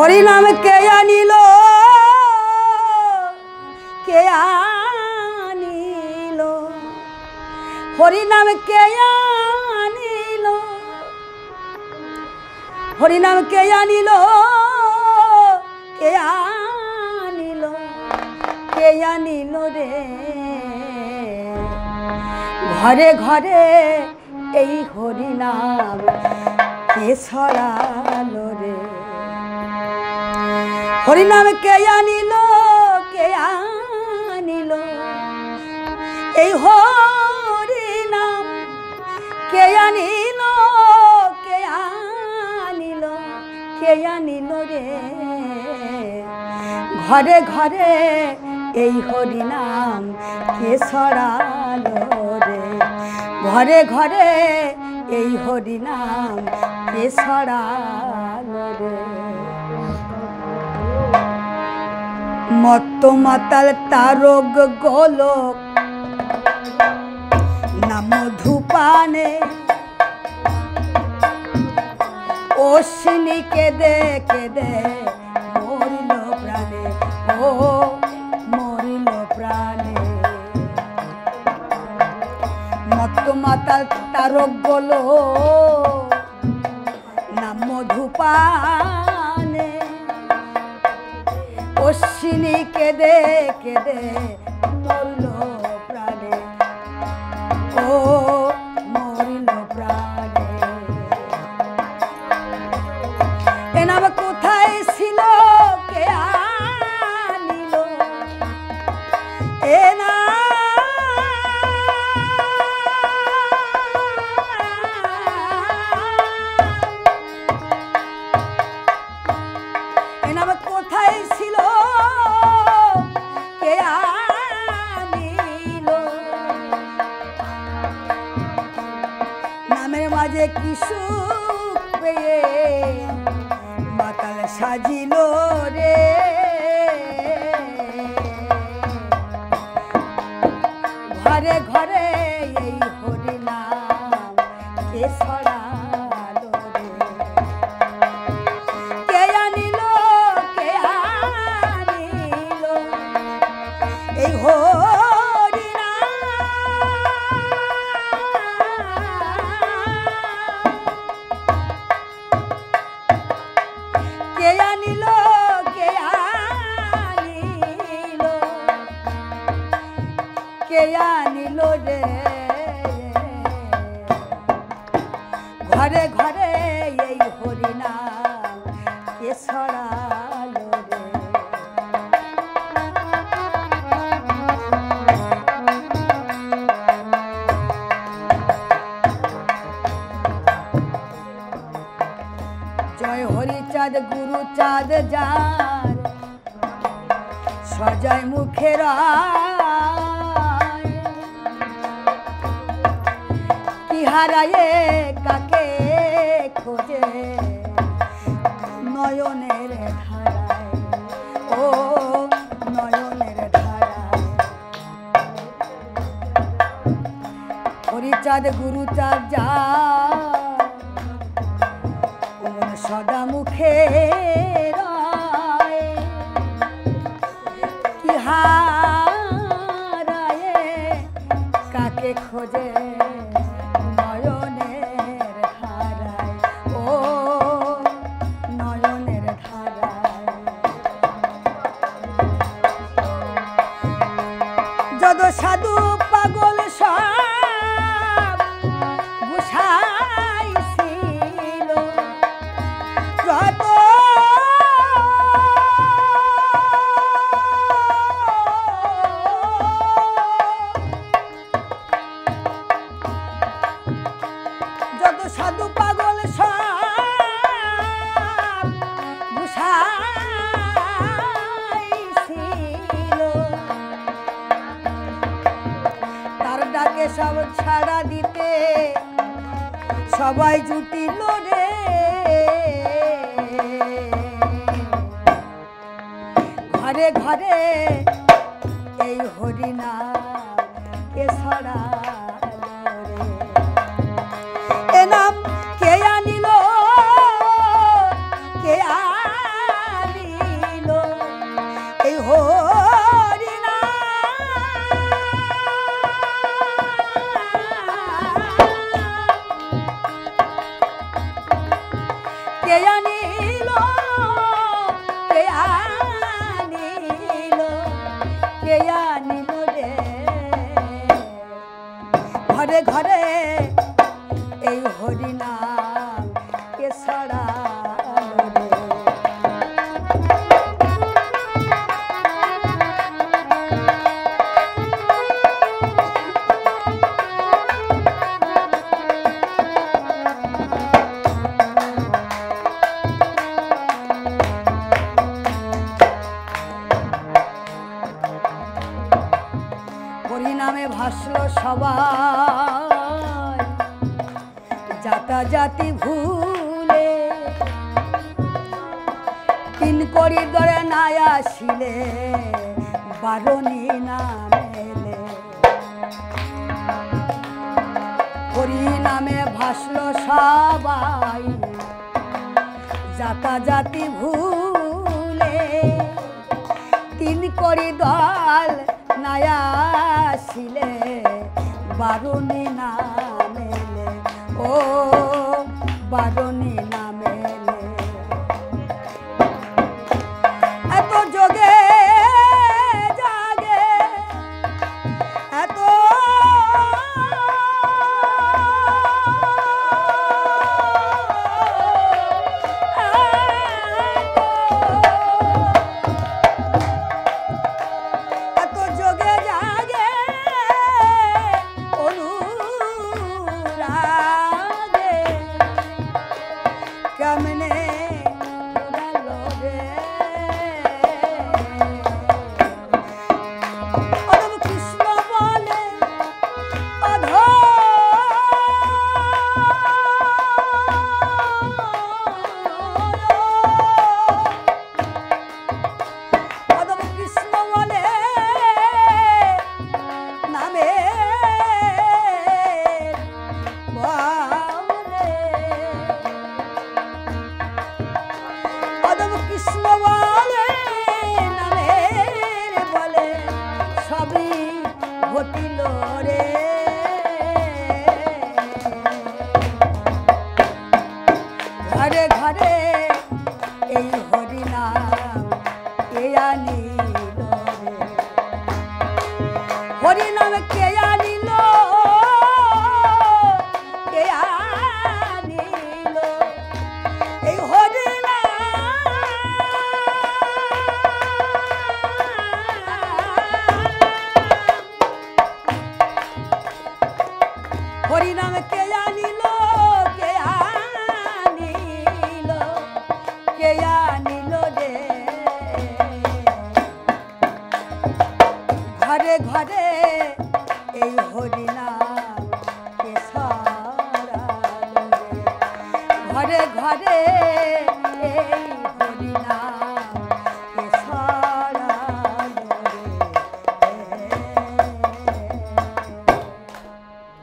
हरि नाम के आनिल के आनिल हरि नाम के आनिल हरि नाम के आनिल के आनिल रे घरे घरे এই হরি নাম কে ছড়ালো রে হরি নাম কে আনিল এই হরি নাম কে আনিল রে ঘরে ঘরে এই হরি নাম কে ছড়ালো রে ঘরে ঘরে এই হরি নাম কে ছড়ালো রে মত্ত মাতাল তারক গোলক নাম ধূপানে অশ্বিনী কেঁদে কেঁদে মরিল প্রাণে ও মরিল প্রাণে মত্ত মাতাল তারক বলো নাম মধুপানে অশ্বিনী কেঁদে কেঁদে মরিল প্রাণে ও মরিল প্রাণে এ নাম কোথায় ছিল কে আনিল এ না কোথায় ছিল কে আনিল নামের মাঝে কি সুখ পেয়ে মাতাল সাজিল রে ঘরে ঘরে এই হরি নাম কে ছড়ালো রে কে আনিল এই হরি কে আনিল রে ঘরে ঘরে এই হরি নাম কে ছড়ালো রে জয় হরিচাঁদ গুরু চাঁদ যার সজায় মুখের কি হারায়ে কাকে খোঁজে নয়নের ধারায় ও নয়নের ধারায় হরিচাঁদ গুরু চাঁদ যার সদা মুখে কি হারায়ে কাকে খোঁজে নয়নের ধারায় ও নয়নের ধারায় যত সাধু পাগল সব গুছাইছিল যত সাধু পাগল সব গুছাইছিল তার ডাকে সব ছাড়া দিতে সবাই জুটিল রে ঘরে ঘরে এই হরি নাম কে ছড়ালো রে এ নাম কে আনিল কে কে আনিল কে আনিল কে আনিল রে ঘরে ঘরে এই হরিনাম কে ছড়ালো রে হরিনামে ভাসলো সবাই জাতি ভুলে তিন করিডরে না আসিলে বারণী নামেলে হরিনামে ভাসলো সবাই জাতি ভুলে তিন করিডর নায়া আসিলে বারণী নামেলে ও বারণী নামেলে এত যোগে জাগে এত ঘরে ঘরে এই হরিনাম কে আনিল রে হরিনাম কে আনিল কে আনিল এই হরিনাম কে আনিল কে আনিল কে আনিল রে ঘরে ঘরে এই হরিনাম কে ছড়ালো রে ঘরে ঘরে এই